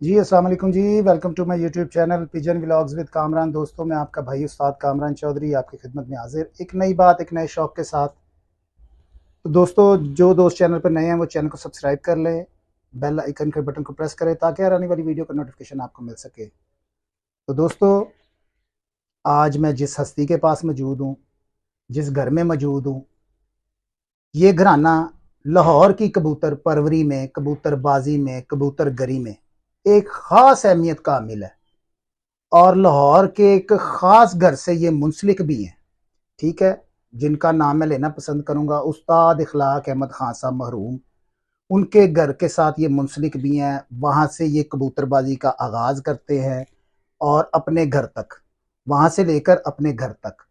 जी अस्सलाम वालेकुम जी। Welcome to my YouTube channel pigeon vlogs with Kamran. दोस्तों, मैं आपका भाई उस्ताद कामरान चौधरी आपकी खिदमत में हाजिर एक नई बात एक नए शौक के साथ। तो दोस्तों, जो दोस्त चैनल पर नए हैं वो चैनल को सब्सक्राइब कर लें, बेल आइकन के बटन को प्रेस करें ताकि हर आने वाली वीडियो का नोटिफिकेशन आपको मिल सके। तो दोस्तों, आज मैं जिस हस्ती के पास मौजूद हूँ, जिस घर में मौजूद हूँ, ये घराना लाहौर की कबूतर परवरी में, कबूतरबाजी में, कबूतर गरी में एक ख़ास अहमियत का हामिल है और लाहौर के एक ख़ास घर से ये मुंसलिक भी हैं। ठीक है, जिनका नाम मैं लेना पसंद करूंगा, उस्ताद इखलाक अहमद खान साहब मरहूम। उनके घर के साथ ये मुंसलिक भी हैं, वहाँ से ये कबूतरबाजी का आगाज़ करते हैं और अपने घर तक, वहाँ से लेकर अपने घर तक।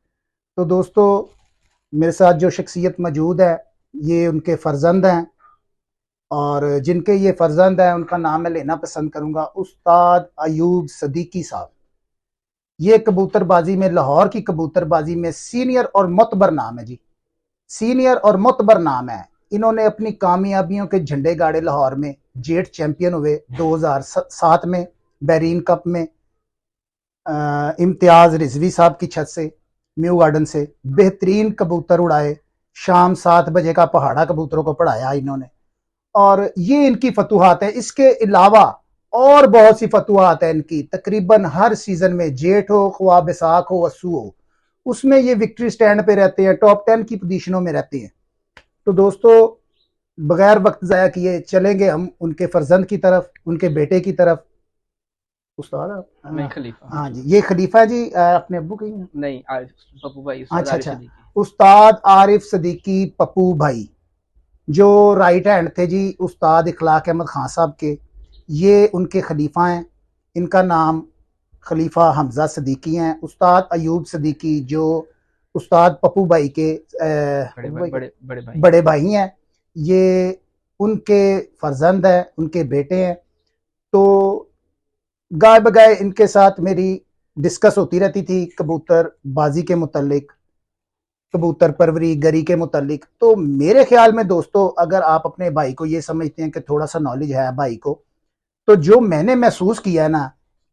तो दोस्तों, मेरे साथ जो शख्सियत मौजूद है, ये उनके फ़र्जंद हैं और जिनके ये फ़र्जंद हैं उनका नाम मैं लेना पसंद करूंगा, उस्ताद अयूब सदीकी साहब। ये कबूतरबाजी में, लाहौर की कबूतरबाजी में सीनियर और मोतबर नाम है जी, सीनियर और मोतबर नाम है। इन्होंने अपनी कामयाबियों के झंडे गाड़े लाहौर में। जेट चैंपियन हुए 2007 में बैरीन कप में, इम्तियाज रिजवी साहब की छत से, म्यू गार्डन से बेहतरीन कबूतर उड़ाए। शाम 7 बजे का पहाड़ा कबूतरों को पढ़ाया इन्होंने और ये इनकी फतूहात है। इसके अलावा और बहुत सी फतूहात है इनकी। तकरीबन हर सीजन में, जेठ हो, ख्वा बैसाख हो, अस्सू हो, उसमें ये विक्ट्री स्टैंड पे रहते हैं, टॉप 10 की पोजीशनों में रहते हैं। तो दोस्तों, बगैर वक्त ज़ाया किए चलेंगे हम उनके फर्जंद की तरफ, उनके बेटे की तरफ। उस्ताद आप? मैं हाँ। खलीफा हूँ हाँ जी। जी, ये खलीफा जी, अपने अब्बू की हैं? नहीं, आरिफ पप्पू भाई, उस्ताद अच्छा आरिफ अच्छा। सिद्दीकी। उस्ताद आरिफ सदीकी पप्पू भाई, जो राइट हैंड थे जी उस्ताद इखलाक अहमद खान साहब के, ये उनके खलीफा हैं। इनका नाम खलीफा हमजा सदीकी हैं। उस्ताद अयूब सदीकी जो उस्ताद पप्पू भाई के बड़े पप्पू भाई, भाई के बड़े भाई हैं। बड़े भाई हैं। ये उनके फर्जंद हैं, उनके बेटे हैं। तो गाय बगाए इनके साथ मेरी डिस्कस होती रहती थी कबूतर बाजी के मुतल्लिक, कबूतर परवरी गरी के मुतल्लिक। तो मेरे ख्याल में दोस्तों, अगर आप अपने भाई को ये समझते हैं कि थोड़ा सा नॉलेज है भाई को, तो जो मैंने महसूस किया है ना,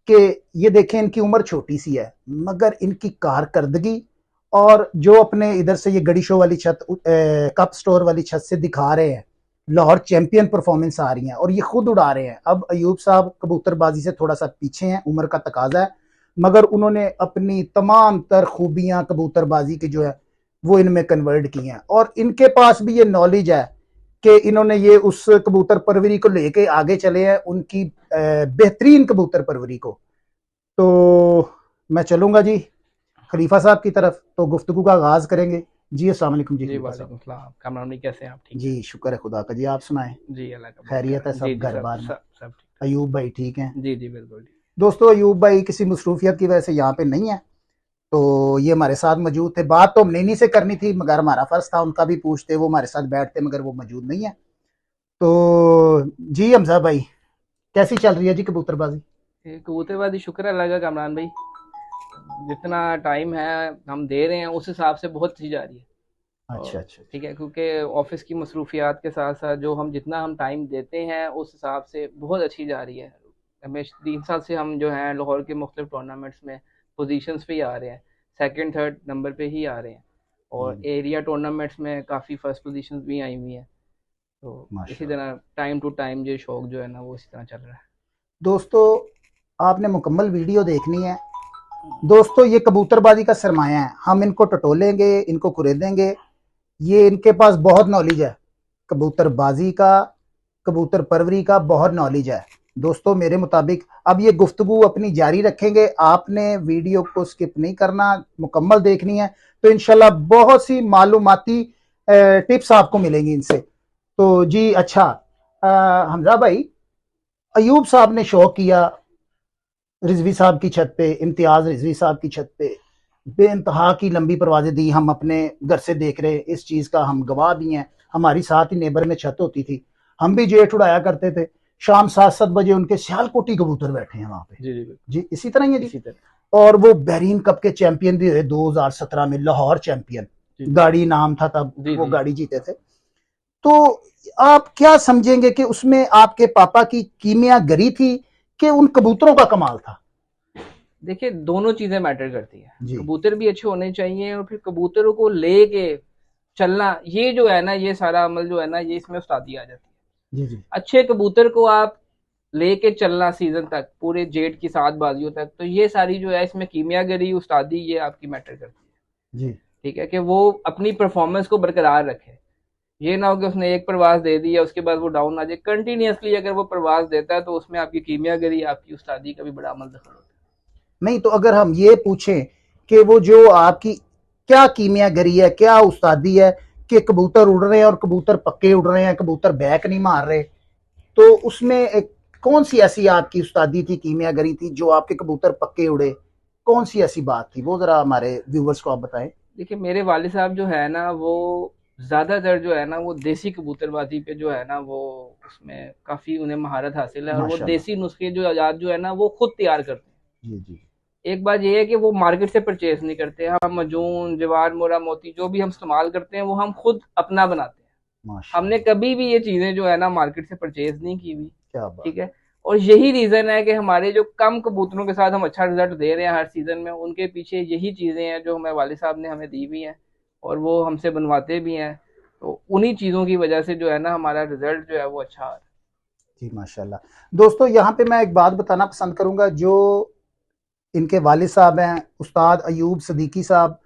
कि ये देखें इनकी उम्र छोटी सी है मगर इनकी कारकर्दगी और जो अपने इधर से ये गड़ी शो वाली छत, कप स्टोर वाली छत से दिखा रहे हैं, लाहौर चैंपियन परफॉर्मेंस आ रही है और ये खुद उड़ा रहे हैं। अब अयूब साहब कबूतरबाजी से थोड़ा सा पीछे हैं, उम्र का तकाजा है, मगर उन्होंने अपनी तमाम तर खूबियां कबूतरबाजी की जो है वो इनमें कन्वर्ट की हैं और इनके पास भी ये नॉलेज है कि इन्होंने ये उस कबूतर परवरी को लेके आगे चले हैं, उनकी बेहतरीन कबूतर परवरी को। तो मैं चलूंगा जी खलीफा साहब की तरफ, तो गुफ्तगू का आगाज करेंगे। जी अस्सलाम वालेकुम जी जी, खलीफा साहब। वालेकुम सलाम। कामरान भाई, कैसे हैं आप? ठीक जी हैं? शुक्र है खुदा का। जी आप सुनाएं, जी, अल्लाह का बहुत खैरियत है करम। जी सब जी, घर सब बार में? सब सब ठीक अयूब भाई ठीक हैं? ठाक। जी जी, बिल्कुल ठीक। दोस्तों, अयूब भाई किसी मसरूफियत की वजह से यहाँ पे नहीं है, तो ये हमारे साथ मौजूद थे। बात तो हमने इन्हीं से करनी थी मगर हमारा फर्ज था उनका भी पूछते, वो हमारे साथ बैठते मगर वो मौजूद नहीं है। तो जी हमजा भाई, कैसी चल रही है जी कबूतरबाजी? ये कबूतरबाजी शुक्र है अल्लाह का कामरान भाई। जितना टाइम है हम दे रहे हैं उस हिसाब से बहुत अच्छी जा रही है। अच्छा और अच्छा अच्छा। ठीक है, क्योंकि ऑफिस की मसरूफियात के साथ साथ जो हम जितना हम टाइम देते हैं उस हिसाब से बहुत अच्छी जा रही है। हमें 3 साल से हम जो हैं लाहौर के मुख्तलिफ टूर्नामेंट्स में पोजीशंस पे ही आ रहे हैं, सेकंड थर्ड नंबर पे ही आ रहे हैं। और एरिया टूर्नामेंट्स में काफ़ी फर्स्ट पोजीशंस भी आई हुई हैं। तो इसी माशाल्लाह। तरह टाइम टू टाइम जो शौक जो है ना वो इसी तरह चल रहा है। दोस्तों, आपने मुकम्मल वीडियो देखनी है। दोस्तों, ये कबूतरबाजी का सरमाया है, हम इनको टटोलेंगे, इनको कुरेदेंगे। ये इनके पास बहुत नॉलेज है कबूतरबाजी का, कबूतर परवरी का बहुत नॉलेज है। दोस्तों, मेरे मुताबिक अब ये गुफ्तगू अपनी जारी रखेंगे, आपने वीडियो को स्किप नहीं करना, मुकम्मल देखनी है। तो इंशाल्लाह बहुत सी मालूमाती टिप्स आपको मिलेंगी इनसे। तो जी अच्छा, हमजा भाई, अयूब साहब ने शो किया रिजवी साहब की छत पे, इम्तियाज रिजवी साहब की छत पे बेइंतहा की लंबी परवाजें दी। हम अपने घर से देख रहे हैं, इस चीज का हम गवाह भी हैं। हमारी साथ ही नेबर में छत होती थी, हम भी जेठ उड़ाया करते थे। शाम 7-7 बजे उनके सियालकोटी कबूतर बैठे हैं वहां पे। जी जी, बिल्कुल जी इसी तरह ही है जी। इसी तरह। और वो बैरीन कप के चैंपियन भी हुए 2017 में, लाहौर चैंपियन। जी जी गाड़ी नाम था तब, जी वो जी। गाड़ी जीते थे। तो आप क्या समझेंगे कि उसमें आपके पापा की कीमियागरी थी कि उन कबूतरों का कमाल था? देखिए दोनों चीजें मैटर करती है, जी कबूतर भी अच्छे होने चाहिए और फिर कबूतरों को लेके चलना, ये जो है ना, ये सारा अमल जो है ना, ये इसमें उस्तादी आ जाती जी जी है। अच्छे कबूतर को आप लेके चलना सीजन तक, पूरे जेट की 7 बाजियों तक, तो ये सारी जो है इसमें कीमियागरी, उस्तादी, ये आपकी मैटर करती है। जी। ठीक है, कि वो अपनी परफॉर्मेंस को बरकरार रखे। ये ना हो कि उसने एक प्रवास दे दिया उसके बाद वो डाउन आ जाए। कंटिन्यूअसली अगर वो प्रवास देता है तो उसमें आपकी कीमियागरी, आपकी उस्तादी का भी बड़ा अमल दखल होता नहीं तो अगर हम ये पूछें कि वो जो आपकी क्या कीमियागरी है, क्या उस्तादी है, कि कबूतर उड़ रहे हैं और कबूतर पक्के उड़ रहे हैं, कबूतर बैक नहीं मार रहे, तो उसमें कौन सी ऐसी आपकी उस्तादी थी, कीमियागरी थी, जो आपके कबूतर पक्के उड़े? कौन सी ऐसी बात थी, वो जरा हमारे व्यूवर्स को आप बताएं। है। देखिए मेरे वालिद साहब जो है ना, वो ज्यादातर जो है ना, वो देसी कबूतरबाजी पे जो है ना, वो उसमें काफी उन्हें महारत हासिल है, और वो माशाल्लाह। देसी नुस्खे जो आजाद जो है ना, वो खुद तैयार करते हैं। जी जी। एक बात ये है कि वो मार्केट से परचेज नहीं करते। हम मजून, जवार, मोरा, मोती जो भी हम इस्तेमाल करते हैं वो हम खुद अपना बनाते हैं। हमने माशाल्लाह। कभी भी ये चीजें जो है ना मार्केट से परचेज नहीं की हुई। क्या बात ठीक है, और यही रीजन है कि हमारे जो कम कबूतरों के साथ हम अच्छा रिजल्ट दे रहे हैं हर सीजन में, उनके पीछे यही चीजें हैं जो हमारे वालिद साहब ने हमें दी हुई हैं, और वो हमसे बनवाते भी हैं। तो उन्हीं चीजों की वजह से जो है ना हमारा रिजल्ट जो है वो अच्छा आ रहा है। जी माशाल्लाह। दोस्तों यहाँ पे मैं एक बात बताना पसंद करूंगा, जो इनके वालिद साहब हैं उस्ताद अयूब सदीकी साहब,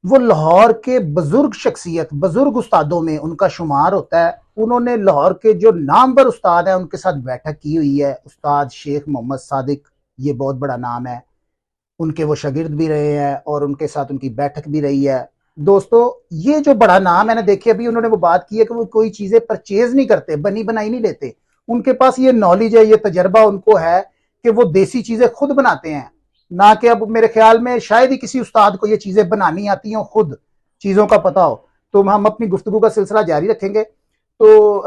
वो लाहौर के बुजुर्ग शख्सियत, बुजुर्ग उस्तादों में उनका शुमार होता है। उन्होंने लाहौर के जो नामवर उस्ताद हैं उनके साथ बैठक की हुई है। उस्ताद शेख मोहम्मद सादिक, ये बहुत बड़ा नाम है, उनके वो शागिर्द भी रहे हैं और उनके साथ उनकी बैठक भी रही है। दोस्तों ये जो बड़ा नाम है ना, देखिए अभी उन्होंने वो बात की है कि वो कोई चीजें परचेज नहीं करते, बनी बनाई नहीं लेते। उनके पास ये नॉलेज है, ये तजर्बा उनको है कि वो देसी चीजें खुद बनाते हैं। ना कि अब मेरे ख्याल में शायद ही किसी उस्ताद को ये चीजें बनानी आती हो, खुद चीजों का पता हो। तो हम अपनी गुफ्तगू का सिलसिला जारी रखेंगे। तो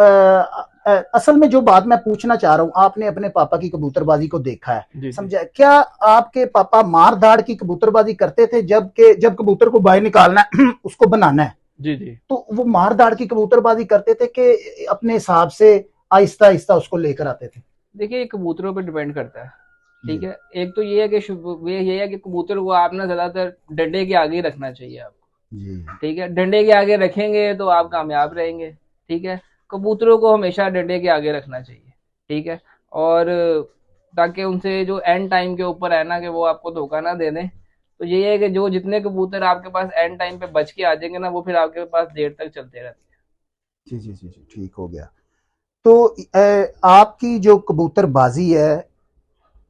असल में जो बात मैं पूछना चाह रहा हूँ, आपने अपने पापा की कबूतरबाजी को देखा है, जी जी। समझा, क्या आपके पापा मार धाड़ की कबूतरबाजी करते थे? जब कबूतर को बाहर निकालना है उसको बनाना है, जी जी। तो वो मार धाड़ की कबूतरबाजी करते थे कि अपने हिसाब से आहिस्ता आहिस्ता उसको लेकर आते थे? देखिए ये कबूतरों पर डिपेंड करता है। ठीक जी है, एक तो ये है कि ये है कि कबूतर को आप ना ज्यादातर डंडे के आगे ही रखना चाहिए आपको। जी। ठीक है, डंडे के आगे रखेंगे तो आप कामयाब रहेंगे। ठीक है, कबूतरों को हमेशा डंडे के आगे रखना चाहिए। ठीक है, और ताकि उनसे जो एंड टाइम के ऊपर है ना, कि वो आपको धोखा ना दे दें। तो ये है कि जो जितने कबूतर आपके पास एंड टाइम पे बच के आ जाएंगे ना, वो फिर आपके पास देर तक चलते रहते हैं। जी जी जी जी, ठीक हो गया। तो आपकी जो कबूतरबाजी है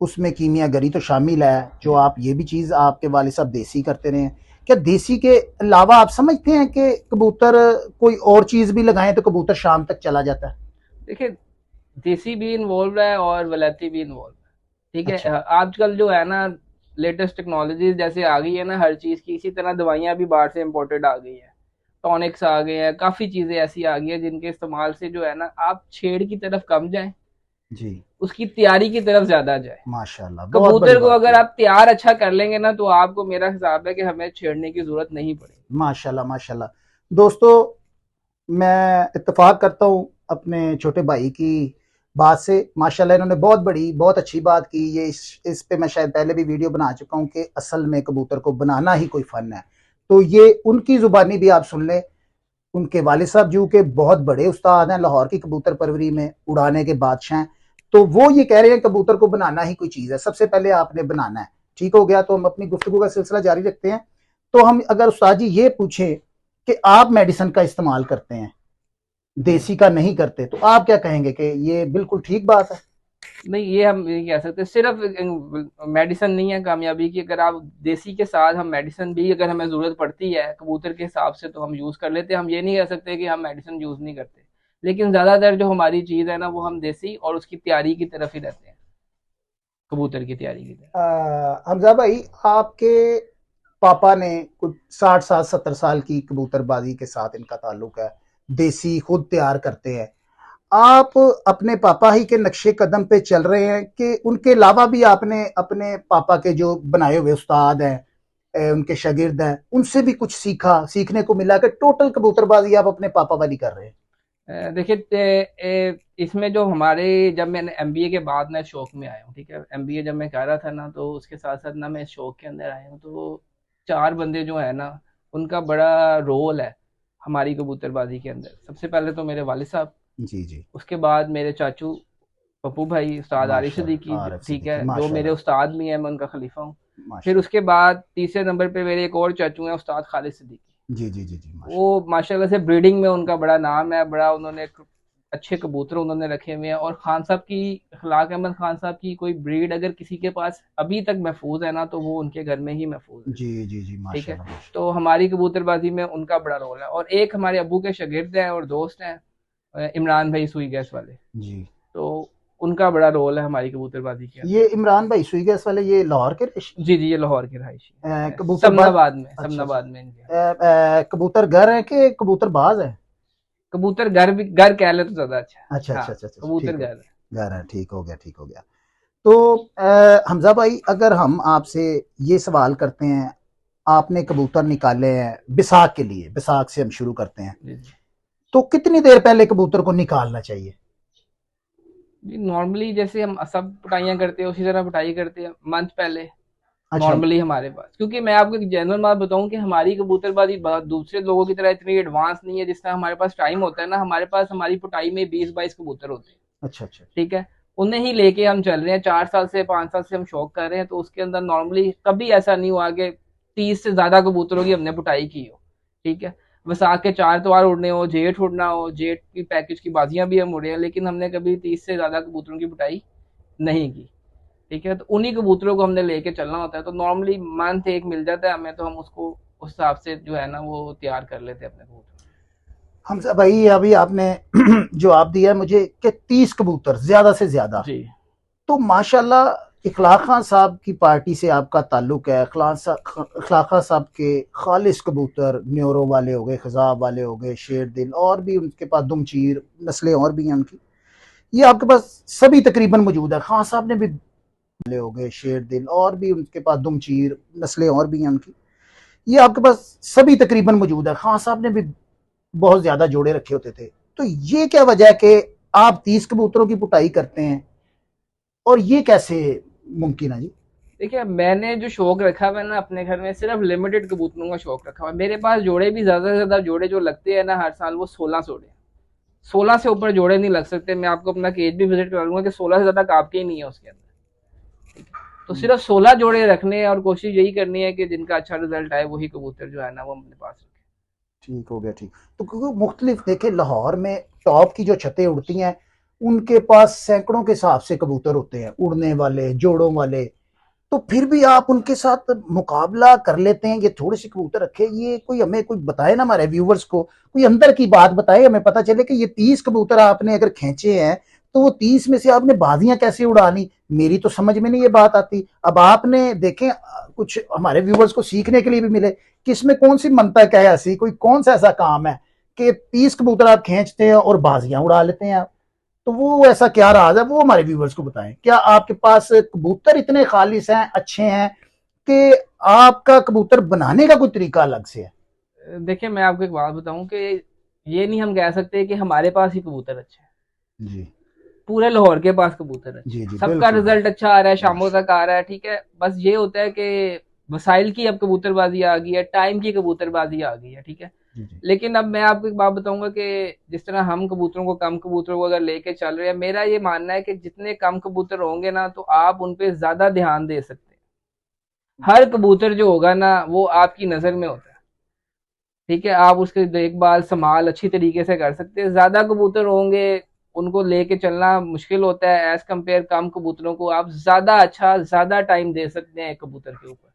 उसमें कीमियागरी तो शामिल है, जो आप ये भी चीज आपके वाले साहब देसी करते रहे हैं। क्या देसी के अलावा आप समझते हैं कि कबूतर कोई और चीज भी लगाएं तो कबूतर शाम तक चला जाता है? देखिए देसी भी इन्वॉल्व है और वलैती भी इन्वॉल्व है। ठीक है, अच्छा। आजकल जो है ना लेटेस्ट टेक्नोलॉजीज जैसे आ गई है ना हर चीज की, इसी तरह दवाइयां भी बाहर से इम्पोर्टेड आ गई है। टॉनिक्स आ गए हैं, काफी चीजें ऐसी आ गई हैं जिनके इस्तेमाल से जो है ना आप छेड़ की तरफ कम जाएं, जी। उसकी तैयारी की तरफ ज्यादा जाए। माशाल्लाह, बहुत बड़ी कबूतर को बात अगर है। आप तैयार अच्छा कर लेंगे ना, तो आपको, मेरा हिसाब है कि हमें छेड़ने की जरूरत नहीं पड़ेगी। माशाल्लाह माशाल्लाह। दोस्तों मैं इत्तेफाक करता हूँ अपने छोटे भाई की बात से। माशाल्लाह इन्होंने बहुत बड़ी, बहुत अच्छी बात की। ये इस पे मैं शायद पहले भी वीडियो बना चुका हूँ कि असल में कबूतर को बनाना ही कोई फन है। तो ये उनकी जुबानी भी आप सुन लें। उनके वालिद साहब जू के बहुत बड़े उस्ताद हैं लाहौर की कबूतर परवरी में, उड़ाने के बादशाह हैं। तो वो ये कह रहे हैं कबूतर को बनाना ही कोई चीज़ है, सबसे पहले आपने बनाना है। ठीक हो गया, तो हम अपनी गुफ्तगू का सिलसिला जारी रखते हैं। तो हम अगर उस्ताद जी ये पूछें कि आप मेडिसिन का इस्तेमाल करते हैं, देसी का नहीं करते, तो आप क्या कहेंगे कि ये बिल्कुल ठीक बात है? नहीं, ये हम नहीं कह सकते। सिर्फ मेडिसिन नहीं है कामयाबी की। अगर आप देसी के साथ, हम मेडिसिन भी अगर हमें जरूरत पड़ती है कबूतर के हिसाब से तो हम यूज कर लेते हैं। हम ये नहीं कह सकते कि हम मेडिसिन यूज नहीं करते, लेकिन ज्यादातर जो हमारी चीज है ना, वो हम देसी और उसकी तैयारी की तरफ ही रहते हैं, कबूतर की तैयारी की तरफ। हमजा भाई, आपके पापा ने कुछ 60 साल 70 साल की कबूतरबाजी के साथ इनका ताल्लुक है, देसी खुद तैयार करते हैं। आप अपने पापा ही के नक्शे कदम पे चल रहे हैं कि उनके अलावा भी आपने अपने पापा के जो बनाए हुए उस्ताद हैं, उनके शागिर्द हैं, उनसे भी कुछ सीखा, सीखने को मिला कि टोटल कबूतरबाजी आप अपने पापा वाली कर रहे हैं? देखिए इसमें जो हमारे, जब मैंने एमबीए के बाद मैं शौक में आया हूँ, ठीक है, एमबीए जब मैं कर रहा था ना, तो उसके साथ साथ ना मैं इस शौक के अंदर आया हूँ, तो चार बंदे जो है ना, उनका बड़ा रोल है हमारी कबूतरबाजी के अंदर। सबसे पहले तो मेरे वालिद साहब, जी जी। उसके बाद मेरे चाचू पप्पू भाई, उस्ताद आरिफ सिद्दीकी, माशाल्लाह, आरिफ ठीक है, सिद्दीकी, जो मेरे माशाल्लाह। उस्ताद भी हैं, मैं उनका खलीफा हूँ। फिर माशाल्लाह। उसके बाद तीसरे नंबर पे मेरे एक और चाचू हैं, उस्ताद खालिद सिद्दीकी। जी जी जी जी, वो माशाल्लाह। माशाल्लाह से ब्रीडिंग में उनका बड़ा नाम है, बड़ा उन्होंने अच्छे कबूतर उन्होंने रखे हुए हैं। और खान साहब की, इखलाक अहमद खान साहब की कोई ब्रीड अगर किसी के पास अभी तक महफूज है ना, तो वो उनके घर में ही महफूज है। जी जी जी, ठीक है, माशाल्लाह माशाल्लाह। तो हमारी कबूतरबाजी में उनका बड़ा रोल है। और एक हमारे अबू के शागिर्द हैं और दोस्त हैं, इमरान भाई सुई गैस वाले, जी। तो उनका बड़ा रोल है हमारी कबूतरबाजी के अंदर। ये इमरान भाई सुई गैस वाले, ये लाहौर के जी जी, ये लाहौर के रहायशी हैं, कबूतरबाज। समनाबाद में, अच्छा अच्छा। समनाबाद में इनके यहाँ। कबूतर घर है कि कबूतरबाज है? कबूतर घर भी, घर कह ले तो ज्यादा अच्छा है। अच्छा हाँ, अच्छा अच्छा अच्छा, कबूतर ठीक हो। घर है। घर है, ठीक हो गया, ठीक हो गया। तो हमजा भाई, अगर हम आपसे ये सवाल करते हैं, आपने कबूतर निकाले हैं बिसाख के लिए, बिसाख से हम शुरू करते हैं, जी जी तो कितनी देर पहले कबूतर को निकालना चाहिए? जी, नॉर्मली जैसे हम सब पिटाइयाँ करते हैं उसी तरह पिटाई करते हैं, मंथ पहले अच्छा। नॉर्मली हमारे पास। क्योंकि मैं आपको एक जनरल बात बताऊं कि हमारी कबूतरबाजी दूसरे लोगों की तरह इतनी एडवांस नहीं है। जिस तरह हमारे पास टाइम होता है ना, हमारे पास हमारी पिटाई में 20-22 कबूतर होते हैं। अच्छा अच्छा। ठीक है, उन्हें ही लेके हम चल रहे हैं, 4 साल से 5 साल से हम शौक कर रहे हैं। तो उसके अंदर नॉर्मली कभी ऐसा नहीं हुआ कि 30 से ज्यादा कबूतरों की हमने पिटाई की हो। ठीक है, वैसाख के 4 त्योहार उड़ने हो, जेठ उड़ना हो, जेठ की पैकेज की बाजियां भी हम उड़े हैं, लेकिन हमने कभी 30 से ज्यादा कबूतरों की पिटाई नहीं की। ठीक है, तो उन्हीं कबूतरों को हमने लेके चलना होता है। तो नॉर्मली मंथ एक मिल जाता है हमें, तो हम उसको उस हिसाब से जो है ना वो तैयार कर लेते हैं अपने कबूतर। हमजा भाई, अभी आपने जवाब दिया है मुझे कि 30 कबूतर ज्यादा से ज्यादा। जी तो माशाल्लाह, इखलाक खान साहब की पार्टी से आपका ताल्लुक है। इखलाक खान साहब के खालिश कबूतर, न्योरो वाले हो गए, खजाब वाले हो गए, शेर दिल, और भी उनके पास दुमचीर नस्लें और भी हैं उनकी, ये आपके पास सभी तकरीबन मौजूद है। खान साहब ने भी वाले हो गए, शेर दिल, और भी उनके पास दुमचीर नस्लें और भी हैं उनकी, ये आपके पास सभी तकरीबन मौजूद है। खान साहब ने भी बहुत ज्यादा जोड़े रखे होते थे। तो ये क्या वजह है कि आप 30 कबूतरों की पुटाई करते हैं, और ये कैसे मुमकिन है जी? देखिए, मैंने जो शौक रखा हुआ है ना अपने घर में, सिर्फ लिमिटेड कबूतरों का शौक रखा हुआ है। मेरे पास जोड़े भी ज्यादा से ज्यादा जोड़े जो लगते हैं ना हर साल, वो 16 जोड़े। 16 से ऊपर जोड़े नहीं लग सकते। मैं आपको अपना केज भी विजिट करा लूंगा कि 16 से ज्यादा कापके ही नहीं है उसके अंदर। ठीक है, तो सिर्फ 16 जोड़े रखने हैं और कोशिश यही करनी है कि जिनका अच्छा रिजल्ट आए वही कबूतर जो है ना वो अपने पास रखें। ठीक हो गया, ठीक। तो क्योंकि मुख्तलिफ देखे, लाहौर में टॉप की जो छतें उड़ती हैं, उनके पास सैकड़ों के हिसाब से कबूतर होते हैं, उड़ने वाले, जोड़ों वाले। तो फिर भी आप उनके साथ मुकाबला कर लेते हैं, ये थोड़े से कबूतर रखे, ये कोई हमें कोई बताए ना, हमारे व्यूवर्स को कोई अंदर की बात बताए, हमें पता चले कि ये 30 कबूतर आपने अगर खींचे हैं, तो वो 30 में से आपने बाजियां कैसे उड़ा ली? मेरी तो समझ में नहीं ये बात आती। अब आपने देखें, कुछ हमारे व्यूवर्स को सीखने के लिए भी मिले कि इसमें कौन सी मंतक है, ऐसी कोई कौन सा ऐसा काम है कि 30 कबूतर आप खींचते हैं और बाजियां उड़ा लेते हैं आप? तो वो ऐसा क्या राज है, वो हमारे व्यूवर्स को बताएं। क्या आपके पास कबूतर इतने खालिश हैं, अच्छे हैं, कि आपका कबूतर बनाने का कोई तरीका अलग से है? देखिए, मैं आपको एक बात बताऊं कि ये नहीं हम कह सकते कि हमारे पास ही कबूतर अच्छे हैं। जी पूरे लाहौर के पास कबूतर अच्छे जी हैं, जी, सबका बिल्कुल रिजल्ट अच्छा आ रहा है, शामों बिल्कुल। तक आ रहा है। ठीक है, बस ये होता है कि वसाइल की अब कबूतरबाजी आ गई है, टाइम की कबूतरबाजी आ गई है। ठीक है, जी जी लेकिन अब मैं आपको एक बात बताऊंगा कि जिस तरह हम कबूतरों को, कम कबूतरों को अगर लेके चल रहे हैं, मेरा ये मानना है कि जितने कम कबूतर होंगे ना, तो आप उन पे ज्यादा ध्यान दे सकते हैं। हर कबूतर जो होगा ना वो आपकी नजर में होता है। ठीक है, आप उसकी देखभाल संभाल अच्छी तरीके से कर सकते हैं। ज्यादा कबूतर होंगे, उनको लेके चलना मुश्किल होता है। एज कम्पेयर कम कबूतरों को आप ज्यादा अच्छा, ज्यादा टाइम दे सकते हैं एक कबूतर के ऊपर।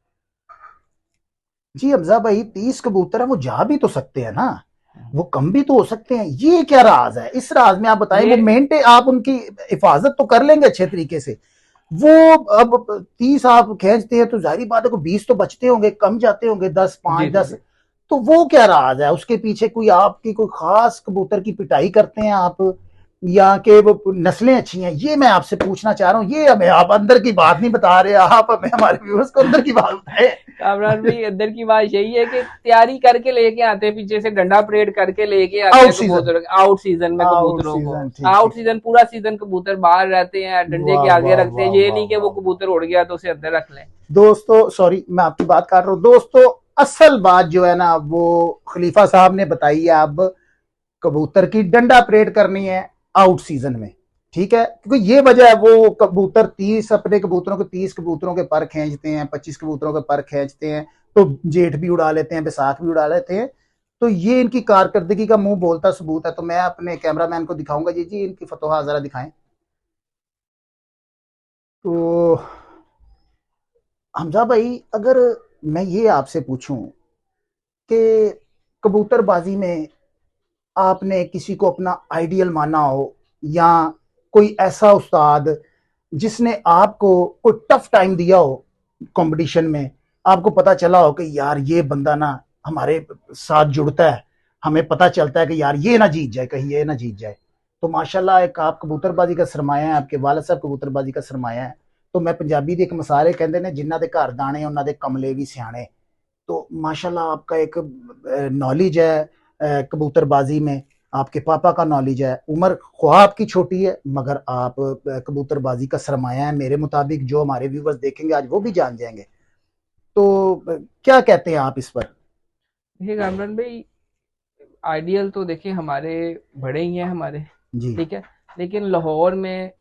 जी। हमजा भाई, 30 कबूतर है, वो जा भी तो सकते हैं ना, वो कम भी तो हो सकते हैं। ये क्या राज है? इस राज में आप बताएं। वो ये मेंटेन, आप उनकी हिफाजत तो कर लेंगे अच्छे तरीके से, वो अब 30 आप खींचते हैं, तो जाहिर बात है को 20 तो बचते होंगे, कम जाते होंगे, 10, जी 5, जी 10। जी, तो वो क्या राज है? उसके पीछे कोई आपकी कोई खास कबूतर की पिटाई करते हैं आप, या कि वो नस्लें अच्छी हैं? ये मैं आपसे पूछना चाह रहा हूँ। ये हमें आप अंदर की बात नहीं बता रहे, आप हमें, हमारे व्यूअर्स को अंदर की बात बताएं। कामरान भाई अंदर की बात यही है कि तैयारी करके लेके आते हैं, पीछे से डंडा परेड करके लेके आते आउट हैं सीजन, कबूतरों, आउट सीजन में आउट कबूतरों को। सीजन, ठीक आउट ठीक। सीजन पूरा सीजन कबूतर बाहर रहते हैं, डंडे वाह के आगे वाह रखते हैं, वाह ये वाह नहीं कि वो वाह वाह। कबूतर उड़ गया तो उसे अंदर रख लें। दोस्तों सॉरी मैं आपकी बात काट रहा हूँ दोस्तों, असल बात जो है ना वो खलीफा साहब ने बताई है। अब कबूतर की डंडा परेड करनी है आउट सीजन में, ठीक है, क्योंकि ये वजह है, वो कबूतर 30 अपने कबूतरों के 30 कबूतरों के पर खींचते हैं, 25 कबूतरों के पर खींचते हैं, तो जेठ भी उड़ा लेते हैं, बैसाख भी उड़ा लेते हैं। तो ये इनकी कारकर्दगी का मुंह बोलता सबूत है। तो मैं अपने कैमरामैन को दिखाऊंगा, जी जी इनकी फतोहा जरा दिखाएं। तो हमजा भाई, अगर मैं ये आपसे पूछूं कि कबूतरबाजी में आपने किसी को अपना आइडियल माना हो, या कोई ऐसा उस्ताद जिसने आपको कोई टफ टाइम दिया हो कंपटीशन में, आपको पता चला हो कि यार ये बंदा ना हमारे साथ जुड़ता है, हमें पता चलता है कि यार ये ना जीत जाए, कहीं ये ना जीत जाए, तो माशाल्लाह एक आप कबूतरबाजी का सरमाया है, आपके वालद साहब कबूतरबाजी का सरमाया है। तो मैं पंजाबी ਦੇ ਇੱਕ ਮਸਾਲ ਹੈ ਕਹਿੰਦੇ ਨੇ ਜਿਨ੍ਹਾਂ ਦੇ ਘਰ ਦਾਣੇ ਉਹਨਾਂ ਦੇ ਕਮਲੇ ਵੀ ਸਿਆਣੇ। तो माशाल्लाह आपका एक नॉलेज है कबूतरबाजी में, आपके पापा का नॉलेज है, उम्र ख्वाह आपकी छोटी है मगर आप कबूतरबाजी का सरमाया है मेरे मुताबिक, जो हमारे व्यूवर्स देखेंगे आज वो भी जान जाएंगे। तो क्या कहते हैं आप इस पर? देखिए कामरान भाई, आइडियल तो देखिए हमारे बड़े ही हैं हमारे, जी ठीक है, लेकिन लाहौर में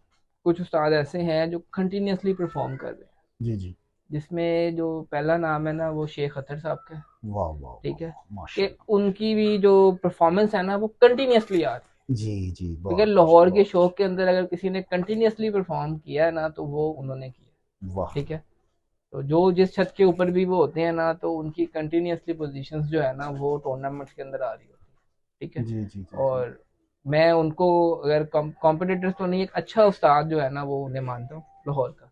कुछ उस्ताद ऐसे हैं जो कंटिन्यूसली परफॉर्म कर रहे हैं, जी जी। जिसमें जो पहला नाम है ना वो शेख अतर साहब का है, वाह वाह ठीक है, वाह कि माशाल्लाह। उनकी भी जो परफॉर्मेंस है ना वो कंटिन्यूसली आ रही है। जी जी, क्योंकि बहुत लाहौर के बहुत शौक के अंदर अगर किसी ने कंटिन्यूसली परफॉर्म किया है ना तो वो उन्होंने किया, वाह। ठीक है। तो जो जिस छत के ऊपर भी वो होते हैं ना तो उनकी कंटिन्यूसली पोजीशंस जो है ना वो टूर्नामेंट्स के अंदर आ रही होती है, ठीक है। जी जी जी जी। और मैं उनको अगर कॉम्पिटिटर्स तो नहीं, एक अच्छा उस्ताद जो है ना वो उन्हें मानता हूँ लाहौर का,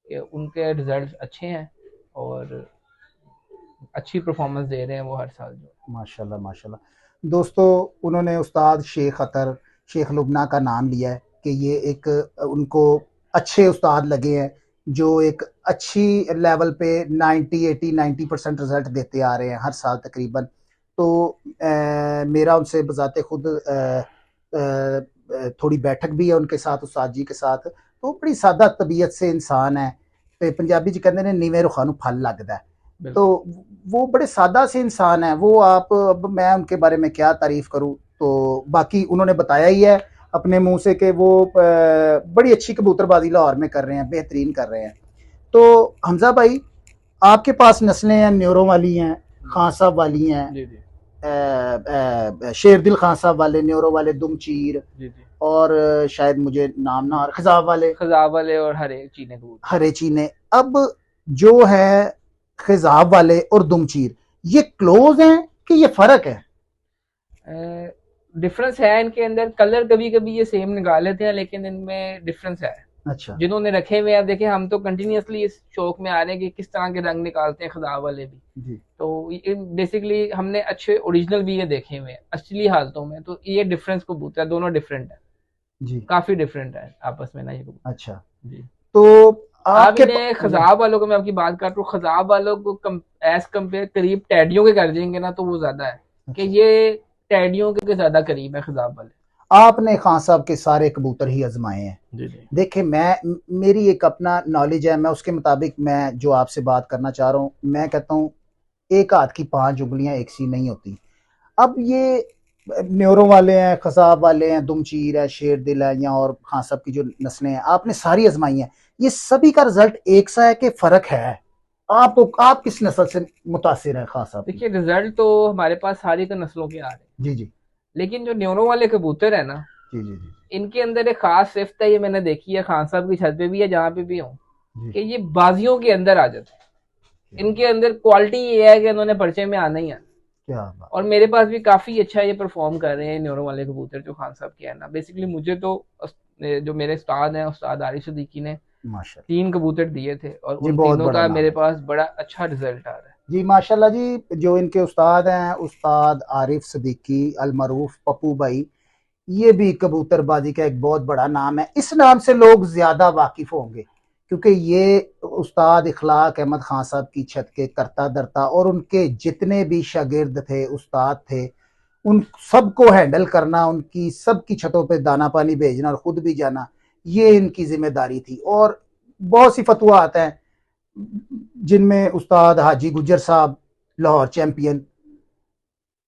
कि उनके रिजल्ट अच्छे हैं और अच्छी परफॉर्मेंस दे रहे हैं वो हर साल जो। माशाल्लाह माशाल्लाह। दोस्तों उन्होंने उस्ताद शेख अतर, शेख लुबना का नाम लिया है कि ये एक उनको अच्छे उस्ताद लगे हैं जो एक अच्छी लेवल पे 90 80 90% रिजल्ट देते आ रहे हैं हर साल तकरीबन। तो मेरा उनसे बजाते खुद थोड़ी बैठक भी है उनके साथ, उस्ताद जी के साथ। तो बड़ी सादा तबीयत से इंसान है, तो पंजाबी जी कहते हैं नीवें रुखा नूं फल लगदा है। तो बिल्कुल। वो बड़े सादा से इंसान है वो। आप अब मैं उनके बारे में क्या तारीफ करूं, तो बाकी उन्होंने बताया ही है अपने मुंह से कि वो बड़ी अच्छी कबूतरबाजी लाहौर में कर रहे हैं, बेहतरीन कर रहे हैं। तो हमजा भाई, आपके पास नस्लें हैं, न्यूरो वाली हैं, खान साहब वाली हैं, जी जी शेरदिल खान साहब वाले न्यूरो वाले, दुमचीर, जी जी। और शायद मुझे नाम ना, और खजाब वाले, खजाब वाले और हरे चीने कबूतर। हरे चीने। अब जो है खिजाब वाले और दुमचीर, ये क्लोज हैं कि ये फर्क है? डिफरेंस है इनके अंदर, कलर कभी कभी ये सेम निकाल लेते हैं लेकिन इनमें डिफरेंस है। अच्छा। जिन्होंने रखे हुए हैं, देखे हम तो कंटिन्यूसली इस शौक में आ रहे हैं कि किस तरह के रंग निकालते हैं खदाब वाले भी। जी तो बेसिकली हमने अच्छे ओरिजिनल भी ये देखे हुए हैं असली हालतों में, तो ये डिफरेंस कबूतर दोनों डिफरेंट है, जी। काफी डिफरेंट है आपस में ना ये कबूतर। अच्छा। जी। तो आप आपके इन्हें खजाब वालों को, मैं आपकी बात कर रहा हूँ, खजाब वालों को एज कम्पेयर करीब टैडियों के कर देंगे ना तो वो ज्यादा है, कि अच्छा, ये टैडियों के ज्यादा करीब है खजाब वाले। आपने खान साहब के सारे कबूतर ही आजमाए हैं। जी जी। देखिए मैं, मेरी एक अपना नॉलेज है, मैं उसके मुताबिक मैं जो आपसे बात करना चाह रहा हूँ, मैं कहता हूँ एक हाथ की 5 उंगलियां एक सी नहीं होती। अब ये न्यूरो वाले हैं, खसाब वाले हैं, दुमचीर है, शेर दिल है, या और खान साहब की जो नस्लें हैं आपने सारी आजमाई हैं, ये सभी का रिजल्ट एक सा है कि फर्क है? आपको आप किस नस्ल से मुतासिर है खान साहब की? देखिए रिजल्ट तो हमारे पास सारी तो नस्लों के आ रहे हैं, जी जी लेकिन जो न्यूरो वाले कबूतर है ना, जी जी जी इनके अंदर एक खास सिफ्त है, ये मैंने देखी है खान साहब की छत पे भी है जहाँ पे भी हूँ, जी। कि ये बाजियों के अंदर आ जाते हैं। क्या इनके अंदर क्वालिटी ये है कि इन्होंने पर्चे में आना ही है। क्या बात। और मेरे पास भी काफी अच्छा ये परफॉर्म कर रहे हैं न्यूरो वाले कबूतर जो खान साहब के है ना। बेसिकली मुझे तो जो मेरे उस्ताद हैं, उस्ताद आरिफ सिद्दीकी ने माशाल्लाह 3 कबूतर दिए थे और जी, उन बहुत तीनों बड़ा का नाम मेरे है। पास बड़ा अच्छा रिजल्ट आ रहा है। जी माशाल्लाह जी, जो इनके उस्ताद हैं उस्ताद आरिफ सिद्दीकी अलमरूफ पप्पू भाई, ये भी कबूतरबाजी का एक बहुत बड़ा नाम है। इस नाम से लोग ज्यादा वाकिफ होंगे क्योंकि ये उस्ताद इखलाक अहमद खान साहब की छत के करता धरता और उनके जितने भी शागिर्द थे, उस्ताद थे, उन सबको हैंडल करना, उनकी सबकी छतों पे दाना पानी भेजना और खुद भी जाना, ये इनकी जिम्मेदारी थी। और बहुत सी फतवात हैं जिनमें उस्ताद हाजी गुजर साहब, लाहौर चैंपियन,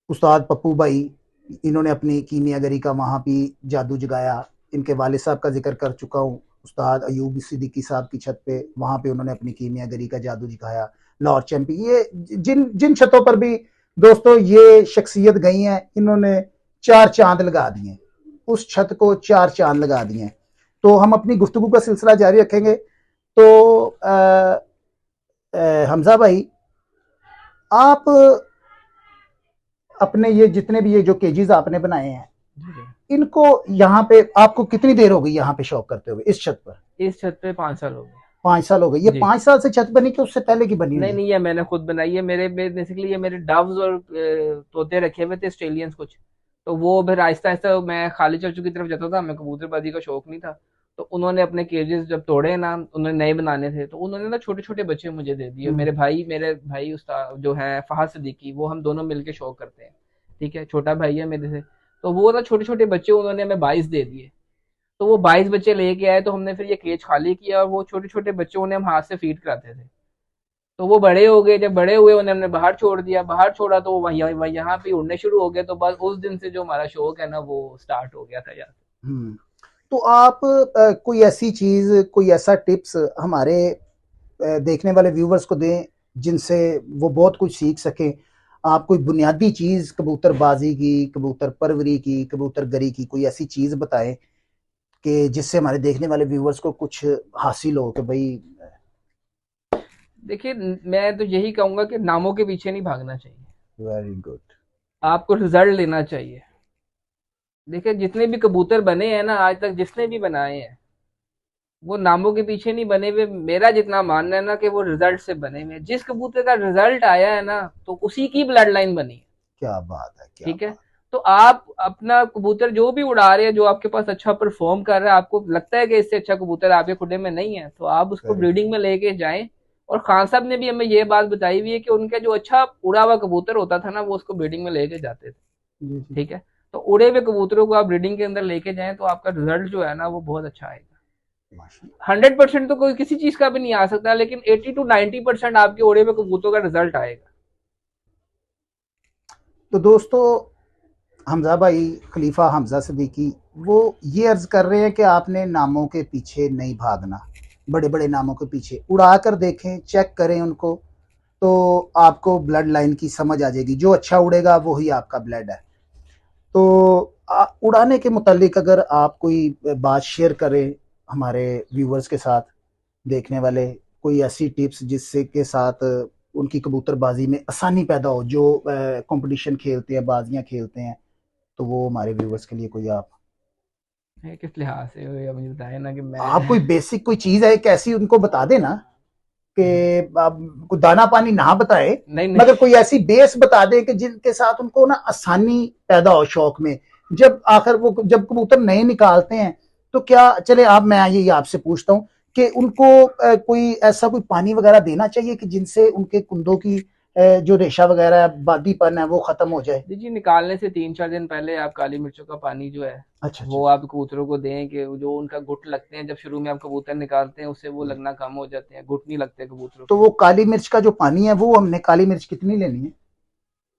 उस्ताद पप्पू भाई, इन्होंने अपनी कीमियागरी का वहाँ भी जादू जगाया। इनके वालिद साहब का जिक्र कर चुका हूँ, उस्ताद अयूब सिद्दीकी साहब की छत पे, वहाँ पे उन्होंने अपनी कीमियागरी का जादू दिखाया। लाहौर चैंपियन, ये जिन जिन छतों पर भी दोस्तों ये शख्सियत गई हैं, इन्होंने 4 चांद लगा दिए, उस छत को 4 चांद लगा दिए। तो हम अपनी गुफ्तगू का सिलसिला जारी रखेंगे। तो हमजा भाई, आप अपने ये जितने भी ये जो केजीज आपने बनाए हैं, इनको यहाँ पे आपको कितनी देर हो गई यहाँ पे शौक करते हुए इस छत पर? इस छत पे 5 साल हो गए। 5 साल हो गए। ये जी। 5 साल से छत बनी कि उससे पहले की बनी हुई नहीं है? नहीं, ये मैंने खुद बनाई है। मेरे बेसिकली ये मेरे डव्स और तोते रखे हुए थे ऑस्ट्रेलियंस कुछ, तो वो फिर आहिस्ता आहिस्ता मैं खाली चाचू की तरफ जाता था, मैं कबूतरबाजी का शौक नहीं था, तो उन्होंने अपने केजेस जब तोड़े ना, उन्होंने नए बनाने थे, तो उन्होंने ना छोटे छोटे बच्चे मुझे दे दिए। मेरे भाई उस्ताद जो है फहद सिद्दीकी, वो हम दोनों मिलके शौक करते हैं, ठीक है, छोटा भाई है मेरे से। तो वो ना छोटे छोटे बच्चे उन्होंने हमें 22 दे दिए। तो वो 22 बच्चे लेके आए, तो हमने फिर ये केज खाली किया और वो छोटे छोटे बच्चे उन्हें हम हाथ से फीड कराते थे। तो वो बड़े हो गए, जब बड़े हुए उन्हें हमने बाहर छोड़ दिया, बाहर छोड़ा तो वो वहीं यहाँ पे उड़ने शुरू हो गए। तो बस उस दिन से जो हमारा शौक है ना, वो स्टार्ट हो गया था यार। तो आप कोई ऐसी चीज, कोई ऐसा टिप्स हमारे देखने वाले व्यूवर्स को दें जिनसे वो बहुत कुछ सीख सकें। आप कोई बुनियादी चीज कबूतरबाजी की, कबूतर परवरी की, कबूतर गरी की कोई ऐसी चीज बताएं कि जिससे हमारे देखने वाले व्यूवर्स को कुछ हासिल हो कि भाई। देखिए, मैं तो यही कहूंगा कि नामों के पीछे नहीं भागना चाहिए, वेरी गुड। आपको रिजल्ट लेना चाहिए। देखिए, जितने भी कबूतर बने हैं ना आज तक, जिसने भी बनाए हैं, वो नामों के पीछे नहीं बने हुए। मेरा जितना मानना है ना कि वो रिजल्ट से बने हुए हैं। जिस कबूतर का रिजल्ट आया है ना, तो उसी की ब्लड लाइन बनी है। क्या बात है, क्या ठीक है, बात। तो आप अपना कबूतर जो भी उड़ा रहे हैं, जो आपके पास अच्छा परफॉर्म कर रहा है, आपको लगता है कि इससे अच्छा कबूतर आपके खुडे में नहीं है, तो आप उसको वेरी गुड। ब्रीडिंग में लेके जाएं। और खान साहब ने भी हमें ये बात बताई हुई है कि उनका जो अच्छा उड़ा हुआ कबूतर होता था ना, वो उसको ब्रीडिंग में लेके जाते थे। जी जी। ठीक है, तो उड़े हुए कबूतरों को आप ब्रीडिंग के अंदर लेके जाएं, तो आपका रिजल्ट जो है ना, वो बहुत अच्छा आएगा। माशाल्लाह। 100% तो कोई किसी चीज का भी नहीं आ सकता, लेकिन 80 to 90% आपके उड़े हुए कबूतरों का रिजल्ट आएगा। तो दोस्तों, हमजा भाई, खलीफा हमजा सिद्दीकी, वो ये अर्ज कर रहे हैं कि आपने नामों के पीछे नहीं भागना, बड़े बड़े नामों के पीछे उड़ा कर देखें, चेक करें उनको, तो आपको ब्लड लाइन की समझ आ जाएगी। जो अच्छा उड़ेगा वही आपका ब्लड है। तो उड़ाने के मुतालिक अगर आप कोई बात शेयर करें हमारे व्यूवर्स के साथ, देखने वाले, कोई ऐसी टिप्स जिससे के साथ उनकी कबूतरबाजी में आसानी पैदा हो, जो कंपटीशन खेलते हैं, बाजियां खेलते हैं, तो वो हमारे व्यूवर्स के लिए कोई किस लिहाज से मुझे बताए ना कि आप कोई मैं बेसिक कोई चीज है कैसी, उनको बता देना कि आप कोई दाना पानी ना बताए, नहीं नहीं, मगर कोई ऐसी बेस बता दे कि जिनके साथ उनको ना आसानी पैदा हो शौक में। जब आखिर वो जब कबूतर नए निकालते हैं, तो क्या चले आप, मैं ये आपसे पूछता हूँ कि उनको कोई ऐसा कोई पानी वगैरह देना चाहिए कि जिनसे उनके कुंदों की जो रेशा वगैरह है, बादीपन है, वो खत्म हो जाए? जी निकालने से 3-4 दिन पहले आप काली मिर्चों का पानी जो है, अच्छा अच्छा। वो आप कबूतरों को दें, कि जो उनका गुट लगते हैं, जब शुरू में आप कबूतर निकालते हैं, उससे वो लगना कम हो जाते हैं, गुट नहीं लगते कबूतरों तो के। वो काली मिर्च का जो पानी है, वो हमने काली मिर्च कितनी लेनी है?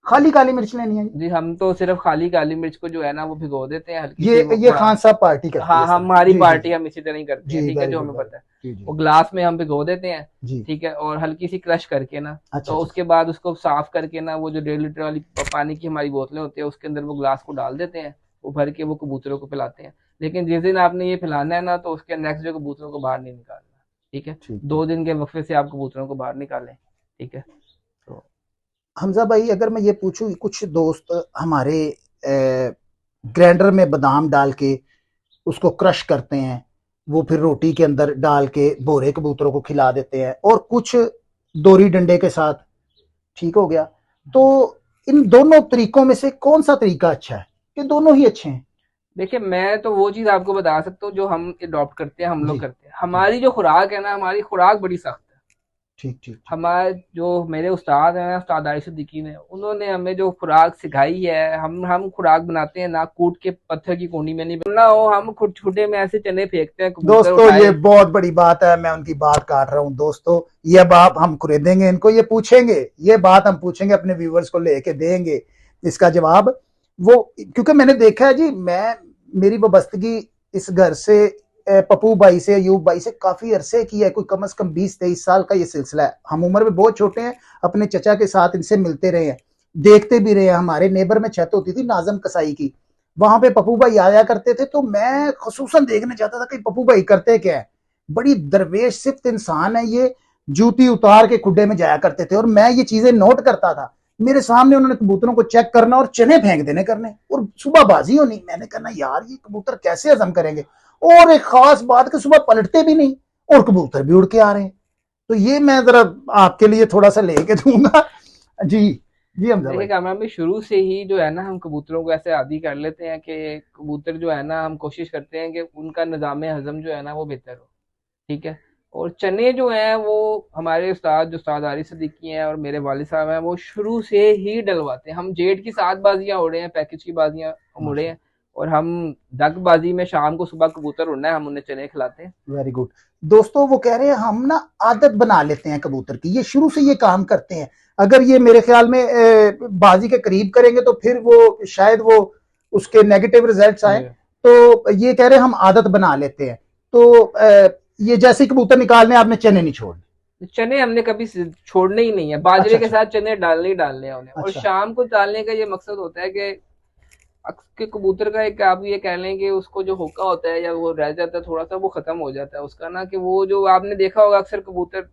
खाली काली मिर्च लेनी है? जी, हम तो सिर्फ खाली काली मिर्च को जो है ना, वो भिगो देते हैं हल्की सी ये खान साहब पार्टी करती है हाँ, इस तरह? हमारी जी जी पार्टी जी। हम इसी तरह ही करते हैं, जी ठीक है, वेरी जो गुड, हमें वेरी पता है। जी जी वो ग्लास में हम भिगो देते हैं, जी। ठीक है, और हल्की सी क्रश करके ना, अच्छा तो अच्छा। उसके बाद उसको साफ करके ना, वो जो 1.5 लीटर वाली पानी की हमारी बोतलें होती है, उसके अंदर वो ग्लास को डाल देते हैं, वो भर के वो कबूतरों को पिलाते हैं। लेकिन जिस दिन आपने ये पिलाना है ना, तो उसके नेक्स्ट डे कबूतरों को बाहर नहीं निकालना, ठीक है। ठीक ठीक। 2 दिन के वक्फे से आप कबूतरों को बाहर निकालें, ठीक है। तो हमजा भाई, अगर मैं ये पूछूं, कुछ दोस्त हमारे ग्राइंडर में बादाम डाल के उसको क्रश करते हैं, वो फिर रोटी के अंदर डाल के भोरे कबूतरों को खिला देते हैं, और कुछ दोरी डंडे के साथ, ठीक हो गया। तो इन दोनों तरीकों में से कौन सा तरीका अच्छा है? ये दोनों ही अच्छे हैं। देखिए, मैं तो वो चीज़ आपको बता सकता हूँ जो हम अडॉप्ट करते हैं, हम जी लोग करते हैं। जी। हमारी जो खुराक है ना, हमारी खुराक बड़ी सख्त है। ठीक ठीक ठीक। हमारे जो मेरे उस्ताद हैं, उस्ताद आरिफ सिद्दीकी ने, उन्होंने हमें जो खुराक सिखाई है, हम खुराक बनाते हैं ना कूट के पत्थर की कोनी में नहीं ना हो, हम खुद छुट्टे में ऐसे चने फेंकते हैं, कबूतर दोस्तों ये उठाए। बहुत बड़ी बात है, मैं उनकी बात काट रहा हूं दोस्तों। ये बात हम खरीदेंगे इनको, ये पूछेंगे, ये बात हम पूछेंगे अपने व्यूवर्स को, लेके देंगे इसका जवाब। वो क्योंकि मैंने देखा है जी, मैं मेरी वाबस्तगी इस घर से पप्पू भाई से, अयूब भाई से काफी अरसे की है, कोई कम से कम 20-23 साल का ये सिलसिला है। हम उम्र में बहुत छोटे हैं, अपने चचा के साथ इनसे मिलते रहे हैं, देखते भी रहे हैं। हमारे नेबर में छत होती थी नाजम कसाई की, वहां पे पप्पू भाई आया करते थे, तो मैं खसूसन देखने जाता था कि पप्पू भाई करते क्या है। बड़ी दरवेश सिफ्त इंसान है ये, जूती उतार के खुड्डे में जाया करते थे, और मैं ये चीजें नोट करता था। मेरे सामने उन्होंने कबूतरों को चेक करना और चने फेंक देने करने, और सुबह बाजी होनी। मैंने कहना यार ये कबूतर कैसे हजम करेंगे। और एक खास बात कि सुबह पलटते भी नहीं और कबूतर भी उड़ के आ रहे हैं। तो ये मैं जरा आपके लिए थोड़ा सा लेके दूंगा। जी जी हमजा देखिए भाई। कामरान भाई, शुरू से ही जो है ना, हम कबूतरों को ऐसे आदी कर लेते हैं कि कबूतर जो है ना, हम कोशिश करते हैं कि उनका निज़ाम हजम जो है ना वो बेहतर हो। ठीक है। और चने जो हैं वो हमारे उस्ताद जो उस्ताद आरिफ सिद्दीकी हैं और मेरे वालिद साहब हैं, वो शुरू से ही डलवाते हैं। हम जेड की 7 बाजियां उड़े हैं, पैकेज की बाजियां हम उड़े माशा, हैं। और हम दग बाजी में शाम को सुबह कबूतर उड़ना है, हम उन्हें चने खिलाते हैं। Very good. दोस्तों वो कह रहे हैं हम ना आदत बना लेते हैं कबूतर की, ये शुरू से ये काम करते हैं। अगर ये मेरे ख्याल में बाजी के करीब करेंगे तो फिर वो शायद वो उसके नेगेटिव रिजल्ट्स आए। जी। तो ये कह रहे हैं हम आदत बना लेते हैं। तो ये जैसे ही कबूतर निकालने आपने चने नहीं छोड़ने। चने हमने कभी छोड़ने ही नहीं है, अच्छा बाजरे के अच्छा साथ चने डालने ही डालने हैं उन्हें। और अच्छा। शाम को डालने का ये मकसद होता है कि के कबूतर का एक आप ये कह लें कि उसको जो होका होता है या वो रह जाता है थोड़ा सा, वो खत्म हो जाता है उसका ना, कि वो जो आपने देखा होगा अक्सर कबूतर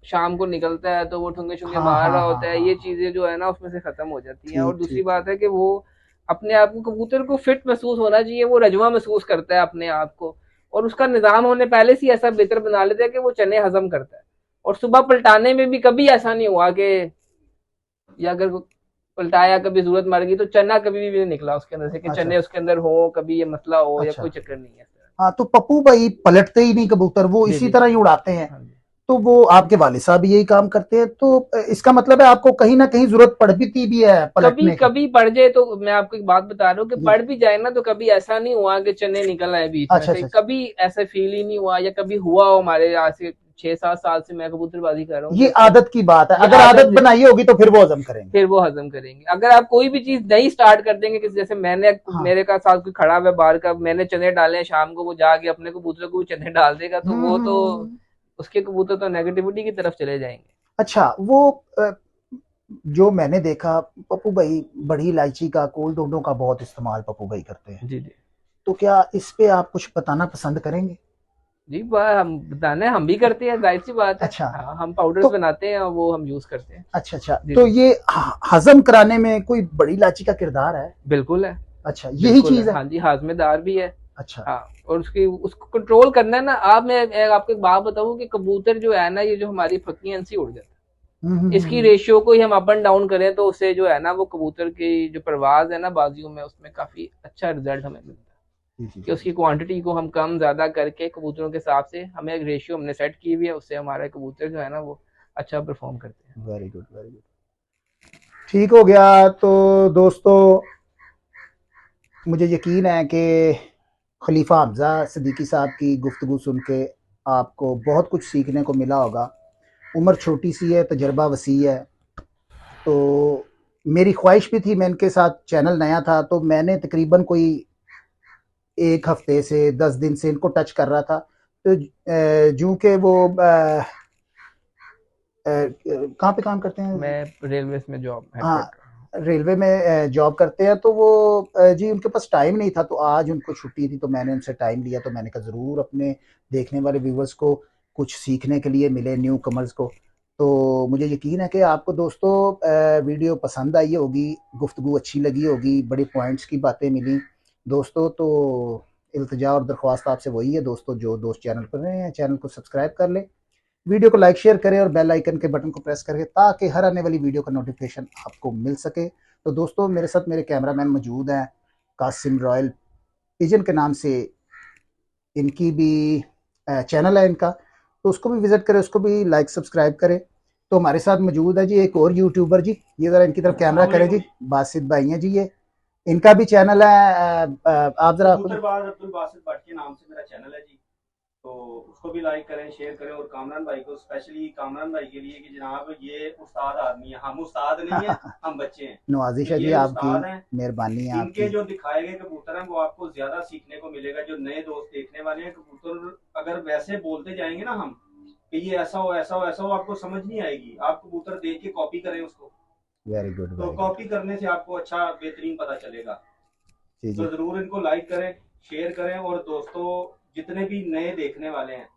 शाम को निकलता है तो वो ठुंगे शुंगे हाँ मार हाँ रहा हाँ होता है, हाँ ये हाँ। चीजें जो है ना उसमें से खत्म हो जाती हैं। और ठीक दूसरी ठीक बात ठीक। है कि वो अपने आप को, कबूतर को फिट महसूस होना चाहिए, वो रजवा महसूस करता है अपने आप को। और उसका निजाम होने पहले से ही ऐसा बेहतर बना लेता है कि वो चने हजम करता है। और सुबह पलटाने में भी कभी ऐसा नहीं हुआ कि, या अगर पलटाया कभी जरूरत मर गई तो चना कभी भी नहीं निकला उसके अंदर से कि अच्छा चने उसके अंदर हो, कभी ये मसला हो, या अच्छा। कोई चक्कर नहीं है। हाँ तो पप्पू भाई पलटते ही नहीं कबूतर, वो जी इसी जी। तरह ही उड़ाते हैं। हाँ जी। तो वो आपके वालिद साहब भी यही काम करते हैं, तो इसका मतलब है आपको कहीं ना कहीं जरूरत पड़ती भी है कभी पलटने की। कभी पड़ जाए तो मैं आपको एक बात बता रहा हूँ कि जी। पड़ भी जाए ना, तो कभी ऐसा नहीं हुआ कि चने निकल आए बीच में अच्छा से, अच्छा अच्छा। कभी ऐसा फील ही नहीं हुआ। या कभी हुआ हो, हमारे आज से 6-7 साल से मैं कबूतरबाजी कर रहा हूँ ये कि आदत की बात है, ये अगर आदत आदत है, बनाई होगी तो फिर वो हजम करेंगे। फिर वो हजम करेंगे। अगर आप कोई भी चीज नई स्टार्ट कर देंगे, किसी जैसे मैंने, हाँ। मेरे का साथ कोई खड़ा हुआ बाहर का, मैंने चने डाले हैं, शाम को वो जाके अपने कबूतरों को भी चने डाल देगा, तो वो तो हम्म। उसके कबूतर तो नेगेटिविटी की तरफ चले जाएंगे। अच्छा वो जो मैंने देखा, पप्पू भाई बड़ी इलायची का, कोल्ड का बहुत इस्तेमाल पप्पू भाई करते हैं। जी जी। तो क्या इस पे आप कुछ बताना पसंद करेंगे? जी हम बताने हम भी करते हैं, जाहिर सी बात है। अच्छा। हाँ, हम पाउडर्स तो बनाते हैं और वो हम यूज करते हैं। अच्छा अच्छा, जी तो जी। ये हजम कराने में कोई बड़ी इलायची का किरदार है? बिल्कुल है। अच्छा यही बिल्कुल है, चीज है। हाँ जी, हाजमेदार भी है। अच्छा। हाँ। और उसकी उसको कंट्रोल करना है ना। आप, मैं आपको एक बात बताऊं कि कबूतर जो है ना, ये जो हमारी फकियां इनसे उड़ जाती है, इसकी हम्म। रेशियो को ही हम अप एंड डाउन करें तो उससे जो है ना, वो कबूतर की जो परवाज है ना बाजियों में, उसमें काफी अच्छा रिजल्ट हमें मिलता है। जी जी कि जी। उसकी क्वांटिटी को हम कम ज्यादा करके कबूतरों के हिसाब से, हमें एक रेशियो हमने सेट की हुई है, उससे हमारे कबूतर जो है ना वो अच्छा परफॉर्म करते हैं। Very good very good. ठीक हो गया। तो दोस्तों मुझे यकीन है कि खलीफा हमजा सिद्दीकी साहब की गुफ्तगू सुन के आपको बहुत कुछ सीखने को मिला होगा। उम्र छोटी सी है, तजर्बा वसी है। तो मेरी ख्वाहिश भी थी, मैं इनके साथ, चैनल नया था तो मैंने तकरीबन कोई 1 हफ्ते से 10 दिन से इनको टच कर रहा था। तो जूं के वो कहाँ पे काम करते हैं? मैं रेलवे में जॉब हाँ हेडक्वार्टर। रेलवे में जॉब करते हैं। तो वो जी उनके पास टाइम नहीं था, तो आज उनको छुट्टी थी, तो मैंने उनसे टाइम लिया। तो मैंने कहा ज़रूर अपने देखने वाले व्यूवर्स को कुछ सीखने के लिए मिले, न्यू कमर्स को। तो मुझे यकीन है कि आपको दोस्तों वीडियो पसंद आई होगी, गुफ्तगू अच्छी लगी होगी, बड़े पॉइंट्स की बातें मिली दोस्तों। तो इल्तिजा और दरख्वास्त आपसे वही है दोस्तों, जो दोस्त चैनल पर नए हैं चैनल को सब्सक्राइब कर लें, वीडियो को लाइक शेयर करें और बेल आइकन के बटन को प्रेस करके, ताकि हर आने वाली वीडियो का नोटिफिकेशन आपको मिल सके। तो दोस्तों मेरे साथ मेरे कैमरामैन मौजूद हैं, कासिम रॉयल पिजन के नाम से इनकी भी चैनल है इनका, तो उसको भी विजिट करें, उसको भी लाइक सब्सक्राइब करें। तो हमारे साथ मौजूद है जी एक और यूट्यूबर जी, ये जरा इनकी तरफ कैमरा करें जी, बासित भाई हैं जी, ये इनका भी चैनल है। आप जरा खुद कबूतरबाज अब्दुल बासित भट्ट के नाम से मेरा चैनल है जी। तो उसको भी लाइक करें, शेयर करें, और कामरान भाई को स्पेशली, कामरान भाई के लिए कि जनाब ये उस्ताद आदमी है, हम उस्ताद नहीं है, हम बच्चे हैं। नवाजिश है जी ये आपकी, उस्ताद हैं। मेहरबानी है इनके आपकी। जो दिखाए गए कबूतर हैं वो आपको ज्यादा सीखने को मिलेगा। जो नए दोस्त देखने वाले हैं, कबूतर अगर वैसे बोलते जाएंगे ना हम कि ये ऐसा हो ऐसा हो ऐसा हो, आपको समझ नहीं आएगी। आप कबूतर देख के कॉपी करें उसको, वेरी गुड, तो वेरी गुड कॉपी करने से आपको अच्छा बेहतरीन पता चलेगा। जी जी। तो जरूर इनको लाइक करें, शेयर करें, और दोस्तों जितने भी नए देखने वाले हैं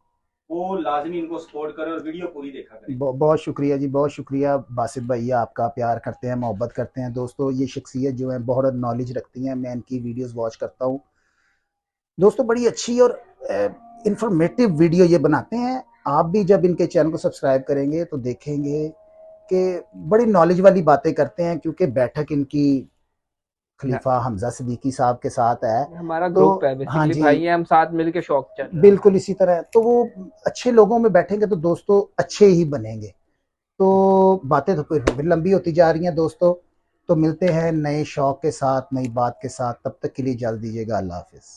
वो लाजमी इनको सपोर्ट करें और वीडियो पूरी देखा करें। बहुत शुक्रिया जी, बहुत शुक्रिया बासित भैया, आपका प्यार करते हैं, मोहब्बत करते हैं। दोस्तों ये शख्सियत जो है बहुत नॉलेज रखती हैं, मैं इनकी वीडियोस वॉच करता हूँ दोस्तों, बड़ी अच्छी और इंफॉर्मेटिव वीडियो ये बनाते हैं। आप भी जब इनके चैनल को सब्सक्राइब करेंगे तो देखेंगे कि बड़ी नॉलेज वाली बातें करते हैं, क्योंकि बैठक इनकी खलीफा हमजा सिद्दीकी साहब के साथ है। हमारा तो ग्रुप है, हाँ बेसिकली जी, भाई हैं, हम साथ मिलके शौक चल रहा है हमारा। बिल्कुल इसी तरह। तो वो अच्छे लोगों में बैठेंगे तो दोस्तों अच्छे ही बनेंगे। तो बातें तो फिर लंबी होती जा रही हैं दोस्तों। तो मिलते हैं नए शौक के साथ, नई बात के साथ, तब तक के लिए इजाज़त दीजिएगा। अल्लाह हाफिज़।